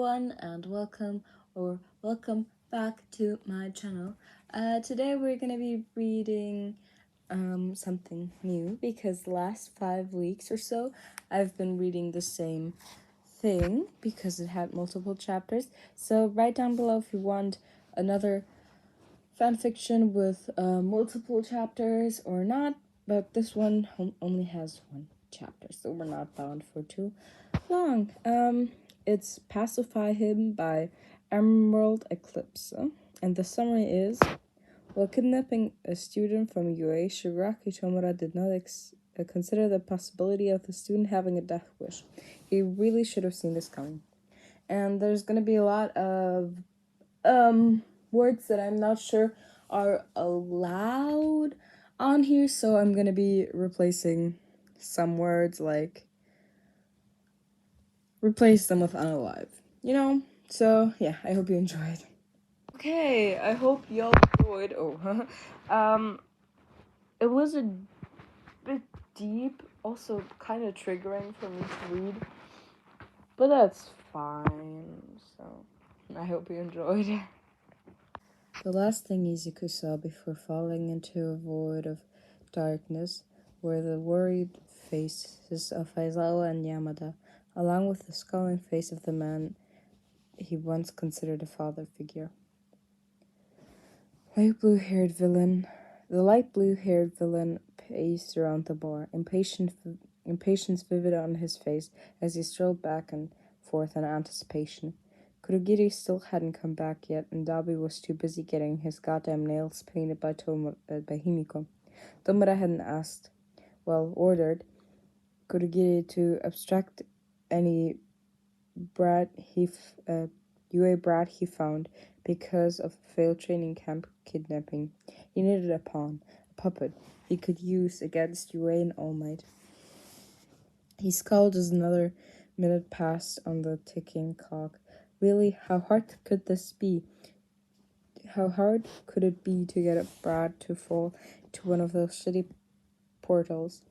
everyone, and welcome back to my channel. Today we're gonna be reading something new because the last 5 weeks or so I've been reading the same thing because it had multiple chapters. So write down below if you want another fanfiction with multiple chapters or not, but this one only has one chapter, so we're not bound for too long. It's Pacify Him by Emerald Eclipse, and the summary is: while kidnapping a student from UA, Shigaraki Tomura did not consider the possibility of the student having a death wish. He really should have seen this coming. And there's gonna be a lot of words that I'm not sure are allowed on here, so I'm gonna be replacing some words, like replace them with unalive, so yeah, I hope you enjoyed. Okay, I hope y'all enjoyed. It was a bit deep, also kind of triggering for me to read, but that's fine, so I hope you enjoyed. The last thing Izuku saw before falling into a void of darkness were the worried faces of Aizawa and Yamada, along with the scowling face of the man he once considered a father figure. The light blue-haired villain paced around the bar, impatience vivid on his face as he strolled back and forth in anticipation. Kurogiri still hadn't come back yet, and Dabi was too busy getting his goddamn nails painted by Himiko. Tomura hadn't ordered Kurogiri to abstract any UA brat he found because of failed training camp kidnapping. He needed a pawn, a puppet he could use against UA and All Might. He scowled as another minute passed on the ticking clock. Really, how hard could this be? How hard could it be to get a brat to fall to one of those shitty portals?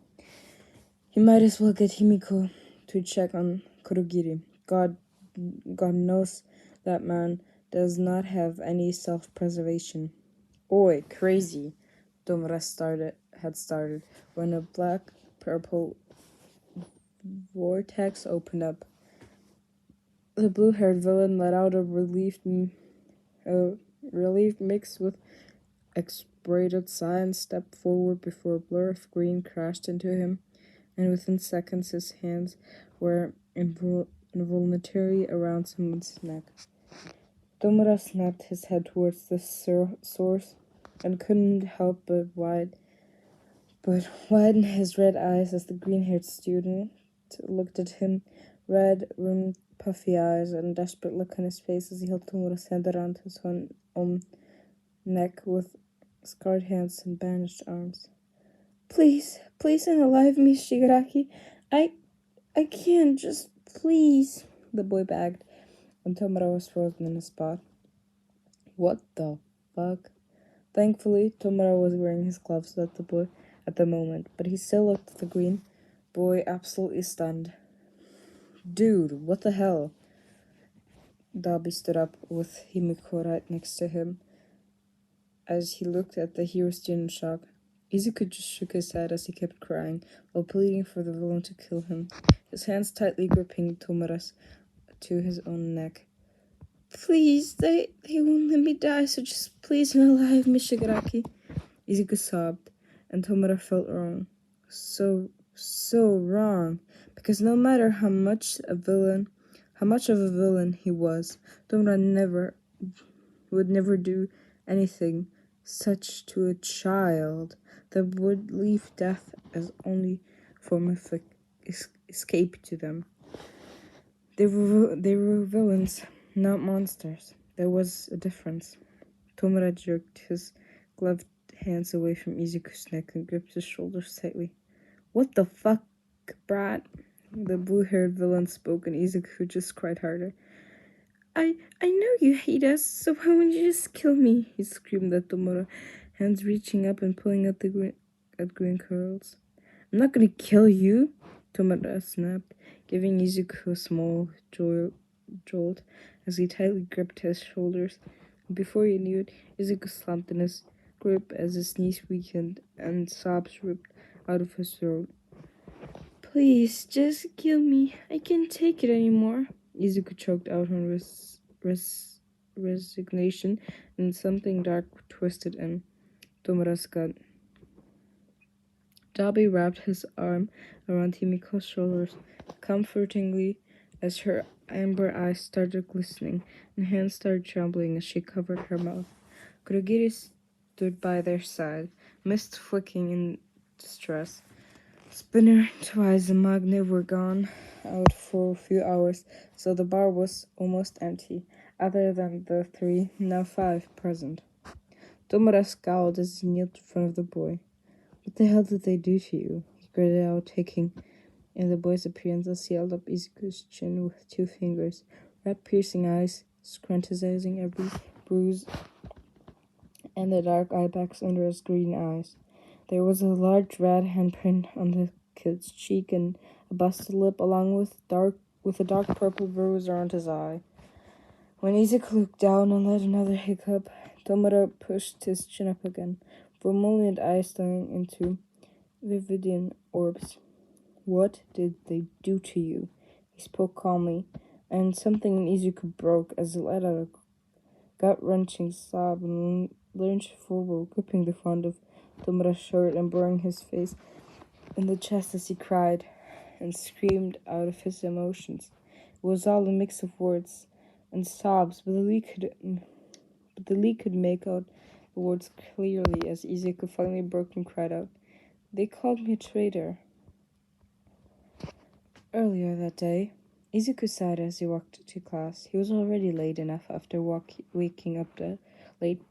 He might as well get Himiko to check on Kurogiri. God knows that man does not have any self-preservation. Oi, crazy, Tomura had started when a black-purple vortex opened up. The blue-haired villain let out a relieved mix with exasperated sigh and stepped forward before a blur of green crashed into him, and within seconds his hands were involuntarily around someone's neck. Tomura snapped his head towards the source and couldn't help but widen his red eyes as the green-haired student looked at him, red, rimmed, puffy eyes and a desperate look on his face as he held Tomura's hand around his own neck with scarred hands and bandaged arms. Please unalive me, Shigaraki. I can't, just please, the boy begged, and Tomura was frozen in a spot. What the fuck? Thankfully, Tomura was wearing his gloves at the moment, but he still looked at the green boy absolutely stunned. Dude, what the hell? Dabi stood up with Himiko right next to him as he looked at the hero student in shock. Izuku just shook his head as he kept crying while pleading for the villain to kill him, his hands tightly gripping Tomura's to his own neck. Please, they won't let me die, so just please unalive me, Shigaraki. Izuku sobbed, and Tomura felt wrong. So wrong. Because no matter how much of a villain he was, Tomura would never do anything such to a child that would leave death as only form of escape to them. They were villains, not monsters. There was a difference. Tomura jerked his gloved hands away from Izuku's neck and gripped his shoulders tightly. What the fuck, brat? The blue-haired villain spoke, and Izuku just cried harder. I know you hate us, so why wouldn't you just kill me? He screamed at Tomura, hands reaching up and pulling at the green curls. I'm not gonna kill you, Tomura snapped, giving Izuku a small, jolt as he tightly gripped his shoulders. Before he knew it, Izuku slumped in his grip as his knees weakened and sobs ripped out of his throat. "Please, just kill me. I can't take it anymore." Izuku choked out in resignation, and something dark twisted in Tomura's gut. Dabi wrapped his arm around Himiko's shoulders comfortingly as her amber eyes started glistening and hands started trembling as she covered her mouth. Kurogiri stood by their side, mist flicking in distress. Spinner and Twice and Magna were gone out for a few hours, so the bar was almost empty, other than the 3, now 5, present. Tomura scowled as he knelt in front of the boy. "What the hell did they do to you?" he gritted out, taking in the boy's appearance as he held up Izuku's chin with 2 fingers, red piercing eyes, scrutinizing every bruise and the dark eye bags under his green eyes. There was a large red handprint on the kid's cheek and a busted lip, along with a dark purple bruise around his eye. When Izuku looked down and let another hiccup, Tomura pushed his chin up again, vermilion eyes staring into Vividian orbs. "What did they do to you?" He spoke calmly, and something in Izuku broke as he let out a gut-wrenching sob and lurched forward, gripping the front of Tomura's shirt and burying his face in the chest as he cried and screamed out of his emotions. It was all a mix of words and sobs, but the leak could make out the words clearly as Izuku finally broke and cried out, "They called me a traitor." Earlier that day, Izuku sighed as he walked to class. He was already late enough after waking up late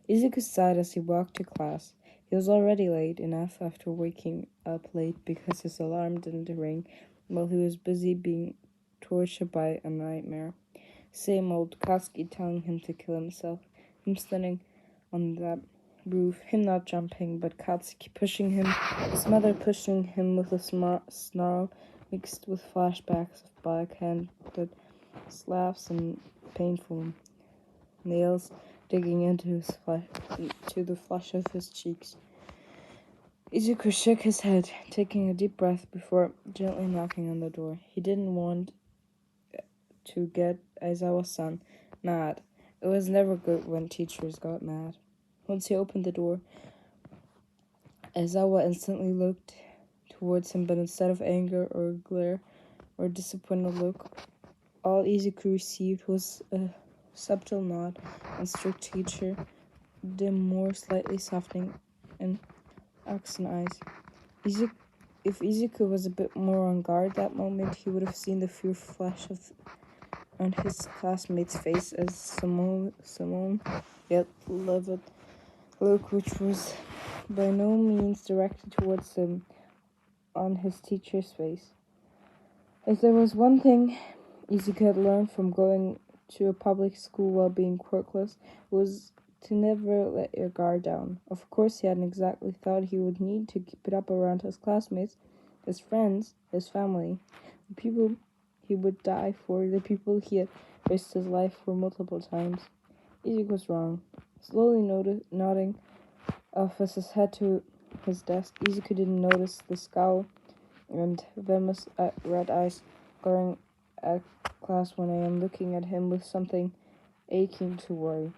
Izuku sighed as he walked to class. He was already late enough after waking up late because his alarm didn't ring while he was busy being tortured by a nightmare. Same old Katsuki telling him to kill himself, him standing on that roof, him not jumping, but Katsuki pushing him, his mother pushing him with a snarl mixed with flashbacks of backhanded slaps and painful nails digging into the flesh of his cheeks. Izuku shook his head, taking a deep breath before gently knocking on the door. He didn't want to get Aizawa-san mad. It was never good when teachers got mad. Once he opened the door, Aizawa instantly looked towards him, but instead of anger or glare or disappointed look, all Izuku received was a subtle nod and strict teacher, dim more slightly softening in oxen eyes. If Izuku was a bit more on guard that moment, he would have seen the fear flash on his classmate's face as Simone, yet livid look, which was by no means directed towards him, on his teacher's face. If there was one thing Izuku had learned from going to a public school while being quirkless, was to never let your guard down. Of course, he hadn't exactly thought he would need to keep it up around his classmates, his friends, his family, the people he would die for, the people he had risked his life for multiple times. Izuku was wrong. Slowly nodding off his head to his desk, Izuku didn't notice the scowl and venomous red eyes glaring at class 1 a.m., looking at him with something aching to worry.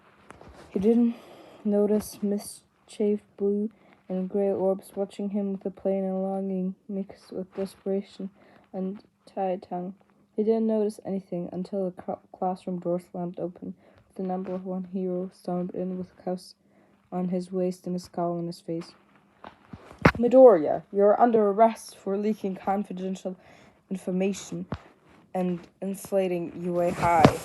He didn't notice mischief blue and gray orbs watching him with a pain and longing mixed with desperation and tied tongue. He didn't notice anything until the classroom door slammed open, with the number 1 hero stormed in with cuffs on his waist and a scowl on his face. "Midoriya, you're under arrest for leaking confidential information and inflating UA High."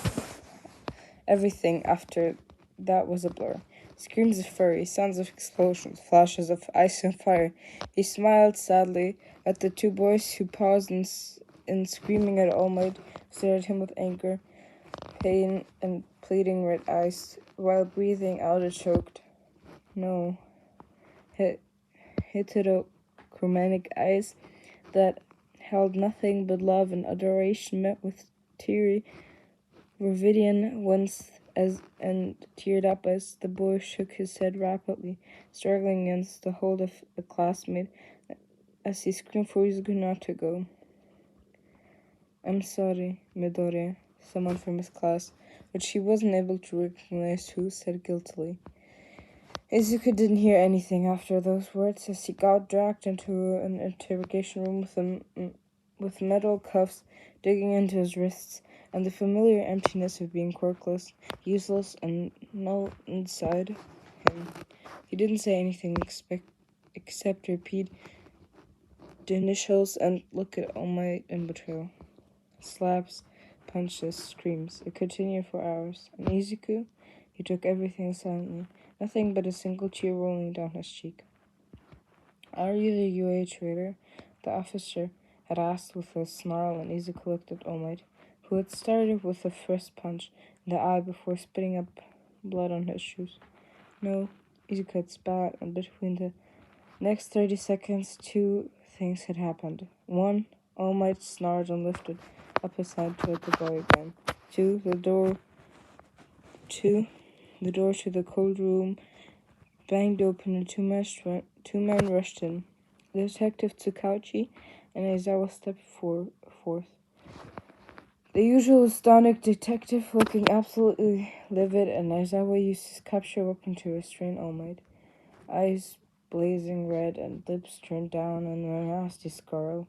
Everything after that was a blur. Screams of fury, sounds of explosions, flashes of ice and fire. He smiled sadly at the 2 boys who paused and screaming at All Might, stared at him with anger, pain, and pleading red eyes, while breathing out a choked, "No." Heterochromatic eyes that held nothing but love and adoration, met with teary Ravidian once and teared up as the boy shook his head rapidly, struggling against the hold of a classmate as he screamed for Izuku not to go. "I'm sorry, Midori," someone from his class, but she wasn't able to recognize who, said guiltily. Izuku didn't hear anything after those words as he got dragged into an interrogation room with metal cuffs digging into his wrists and the familiar emptiness of being quirkless, useless, and null inside him. He didn't say anything except repeat the initials and look at All Might in betrayal. Slaps, punches, screams. It continued for hours. And Izuku, he took everything silently, nothing but a single tear rolling down his cheek. "Are you the UA traitor?" the officer had asked with a snarl, and Izuku looked at All Might, who had started with the first punch in the eye before spitting up blood on his shoes. "No," Izuku had spat, and between the next 30 seconds, two things had happened. One, All Might snarled and lifted up his hand toward the boy again. Two, the door to the cold room banged open and two men rushed in. Detective Tsukauchi and Aizawa stepped forth. The usual astonished detective looking absolutely livid, and Aizawa used his capture weapon to restrain All Might. Eyes blazing red and lips turned down in a nasty scowl.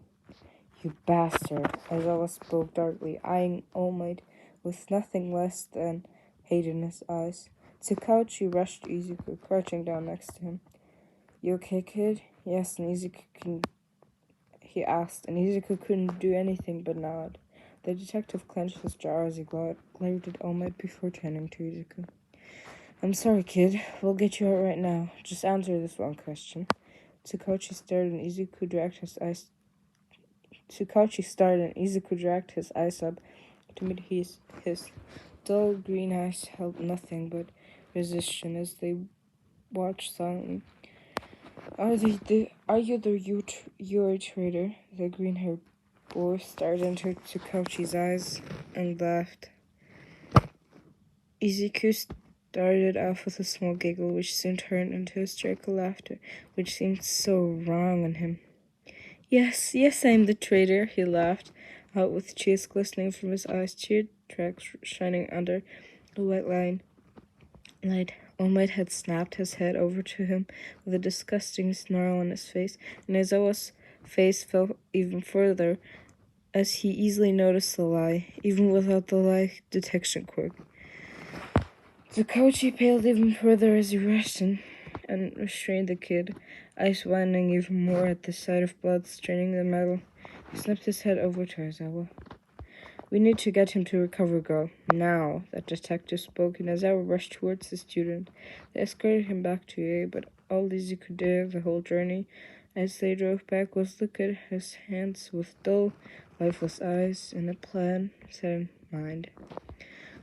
"You bastard," Aizawa spoke darkly, eyeing All Might with nothing less than hate in his eyes. Tsukauchi rushed Izuku, crouching down next to him. "You okay, kid?" "Yes," he asked, and Izuku couldn't do anything but nod. The detective clenched his jaw as he glared at All Might before turning to Izuku. "I'm sorry, kid. We'll get you out right now. Just answer this one question." Tsukauchi started, and Izuku dragged his eyes up to meet his. His dull green eyes held nothing but resistance as they watched silently. Are you the UA traitor?" The green-haired boy stared into Tsukauchi's eyes and laughed. Izuku started off with a small giggle, which soon turned into hysterical laughter, which seemed so wrong on him. Yes, I'm the traitor," he laughed, out with tears glistening from his eyes, tear tracks shining under the white light. All Might had snapped his head over to him with a disgusting snarl on his face, and Aizawa's face fell even further as he easily noticed the lie, even without the lie detection quirk. Tsukauchi paled even further as he rushed in and restrained the kid, eyes widening even more at the sight of blood staining the metal. He snapped his head over to Aizawa. "We need to get him to Recover Girl, now," the detective spoke, and Aizawa rushed towards the student. They escorted him back to UA, but all Izuku did the whole journey as they drove back was look at his hands with dull, lifeless eyes and a plan set in mind.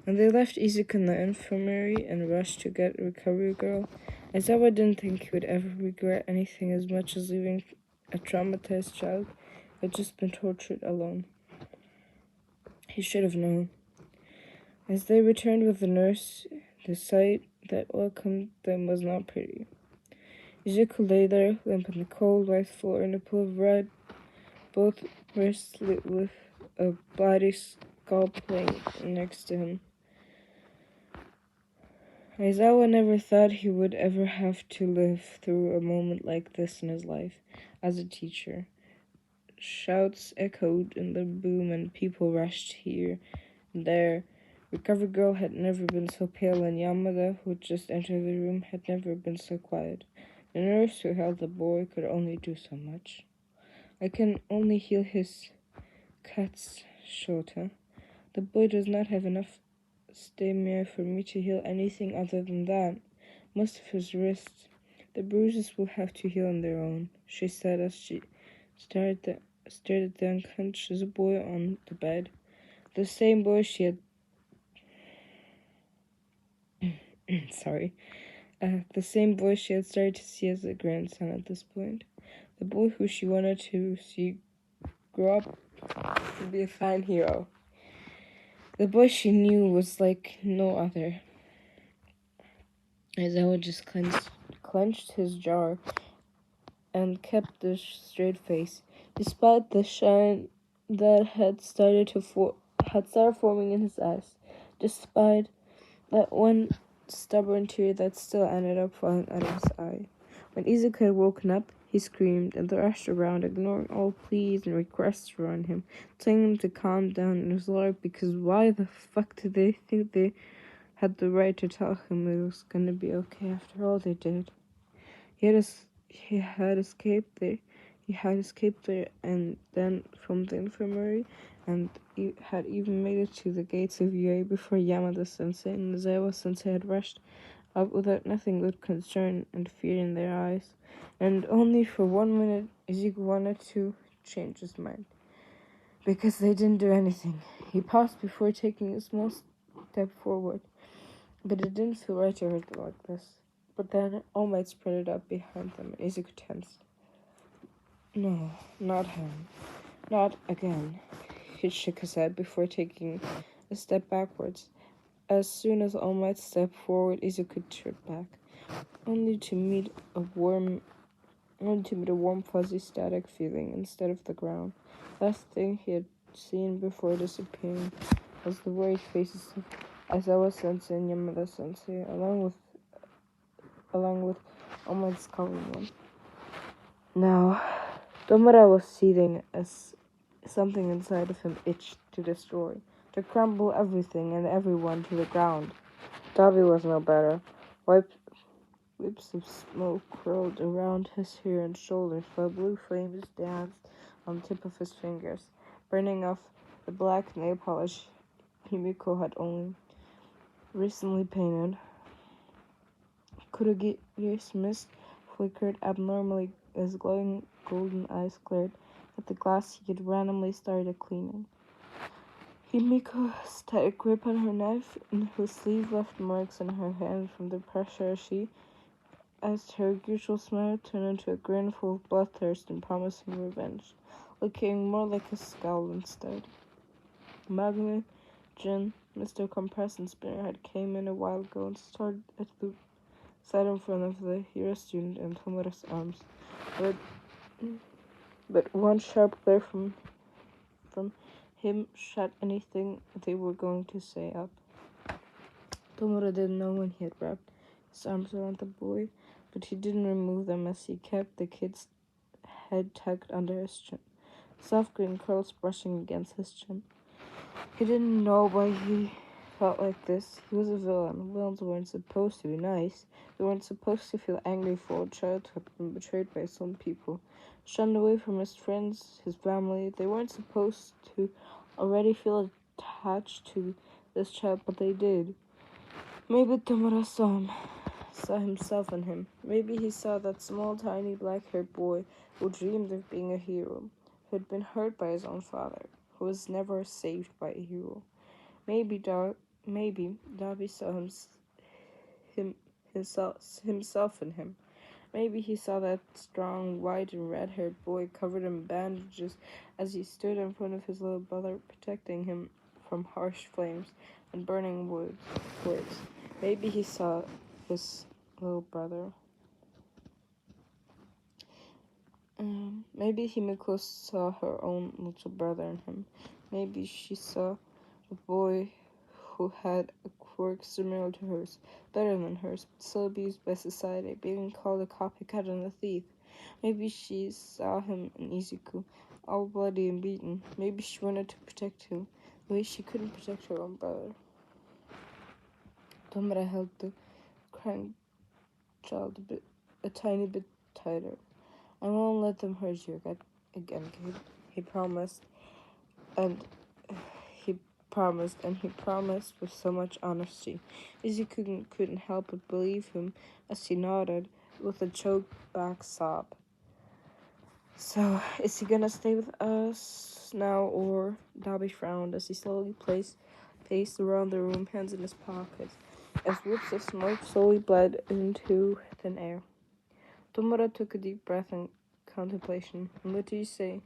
When they left Izuku in the infirmary and rushed to get Recovery Girl, Aizawa didn't think he would ever regret anything as much as leaving a traumatized child who had just been tortured alone. He should have known. As they returned with the nurse, the sight that welcomed them was not pretty. Izuku lay there, limp on the cold, white floor in a pool of red, both wrists lit with a bloody scalp laying next to him. Aizawa never thought he would ever have to live through a moment like this in his life as a teacher. Shouts echoed in the boom and people rushed here and there. Recovery Girl had never been so pale, and Yamada, who had just entered the room, had never been so quiet. The nurse who held the boy could only do so much. "I can only heal his cuts, Shota. The boy does not have enough stamina for me to heal anything other than that. Most of his wrists. The bruises will have to heal on their own," she said as she stared at the unconscious boy on the bed. The same boy she had the same boy she had started to see as a grandson at this point. The boy who she wanted to see grow up to be a fine hero. The boy she knew was like no other. Aizawa just clenched his jaw and kept a straight face, despite the shine that had started forming in his eyes, despite that one stubborn tear that still ended up falling out of his eye. When Izuku had woken up, he screamed and thrashed around, ignoring all pleas and requests from him, telling him to calm down and relax because why the fuck did they think they had the right to tell him it was gonna be okay after all they did? He had escaped there. He had escaped there and then from the infirmary, and he had even made it to the gates of UA before Yamada-sensei and Zawa-sensei had rushed up without nothing but concern and fear in their eyes. And only for 1 minute, Izuku wanted to change his mind. Because they didn't do anything. He paused before taking a small step forward. But it didn't feel right to hurt them like this. But then All Might sprinted up behind them and Izuku tensed. No, not him. Not again. He shook his head before taking a step backwards. As soon as All Might stepped forward, Izuku turned back, only to meet a warm, fuzzy static feeling instead of the ground. Last thing he had seen before disappearing was the worried faces of Aizawa-sensei and Yamada-sensei, along with All Might's calling one. Now, Tomura was seething as something inside of him itched to destroy, to crumble everything and everyone to the ground. Dabi was no better. Whips of smoke curled around his hair and shoulders, while blue flames danced on the tip of his fingers, burning off the black nail polish Himiko had only recently painted. Kurogi's mist flickered abnormally as glowing golden eyes glared at the glass he had randomly started cleaning. Himiko's tight grip on her knife and her sleeve left marks on her hand from the pressure as her usual smile turned into a grin full of bloodthirst and promising revenge, looking more like a scowl instead. Magna, Jin, Mr. Compress and Spinnerhead came in a while ago and started at the side in front of the hero student and Tomura's arms, but one sharp glare from him shut anything they were going to say up. Tomura didn't know when he had wrapped his arms around the boy, but he didn't remove them as he kept the kid's head tucked under his chin, soft green curls brushing against his chin. He didn't know why he felt like this. He was a villain. Villains weren't supposed to be nice. They weren't supposed to feel angry for a child who had been betrayed by some people, shunned away from his friends, his family. They weren't supposed to already feel attached to this child, but they did. Maybe Tomura saw himself in him. Maybe he saw that small, tiny, black-haired boy who dreamed of being a hero, who had been hurt by his own father, who was never saved by a hero. Maybe Dabi saw himself in him. Maybe he saw that strong, white and red-haired boy covered in bandages as he stood in front of his little brother, protecting him from harsh flames and burning woods. Maybe he saw his little brother. Maybe Himiko saw her own little brother in him. Maybe she saw a boy who had a quirk similar to hers, better than hers, but still abused by society, being called a copycat and a thief. Maybe she saw him in Izuku, all bloody and beaten. Maybe she wanted to protect him, the way she couldn't protect her own brother. Tomura held the crying child a tiny bit tighter. I won't let them hurt you again, kid. He promised, and he promised with so much honesty. Izuku couldn't help but believe him as he nodded with a choked back sob. So, is he gonna stay with us now, or? Dabi frowned as he slowly paced around the room, hands in his pockets, as whips of smoke slowly bled into thin air. Tomura took a deep breath in contemplation. And what do you say?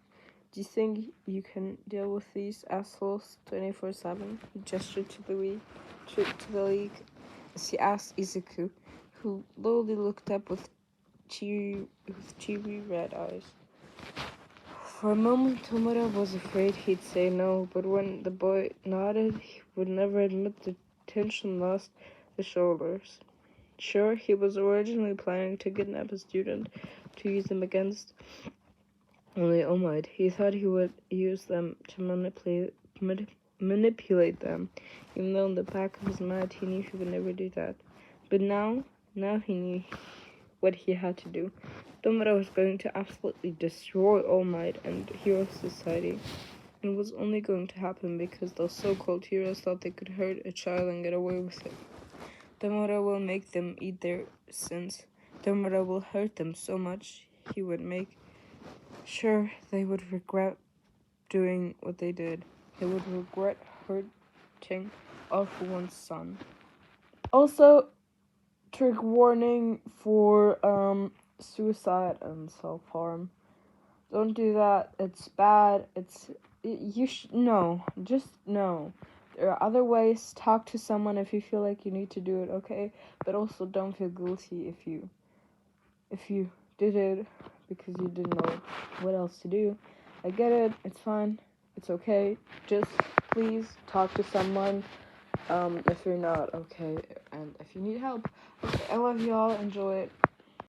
Do you think you can deal with these assholes 24/7? He gestured to the league as he asked Izuku, who slowly looked up with cheery red eyes. For a moment, Tomura was afraid he'd say no, but when the boy nodded, he would never admit the tension lost his shoulders. Sure, he was originally planning to kidnap a student to use them against only All Might. He thought he would use them to manipulate them, even though in the back of his mind he knew he would never do that. But now he knew what he had to do. Tomura was going to absolutely destroy All Might and Hero Society. It was only going to happen because those so-called heroes thought they could hurt a child and get away with it. Tomura will make them eat their sins. Tomura will hurt them so much he would make sure they would regret doing what they did. They would regret hurting All For One's son. Also, trigger warning for suicide and self-harm. Don't do that. It's bad. Just no. There are other ways. Talk to someone if you feel like you need to do it, okay? But also don't feel guilty if you did it because you didn't know what else to do. I get it. It's fine. It's okay. Just please talk to someone if you're not okay and if you need help. Okay, I love y'all. Enjoy it.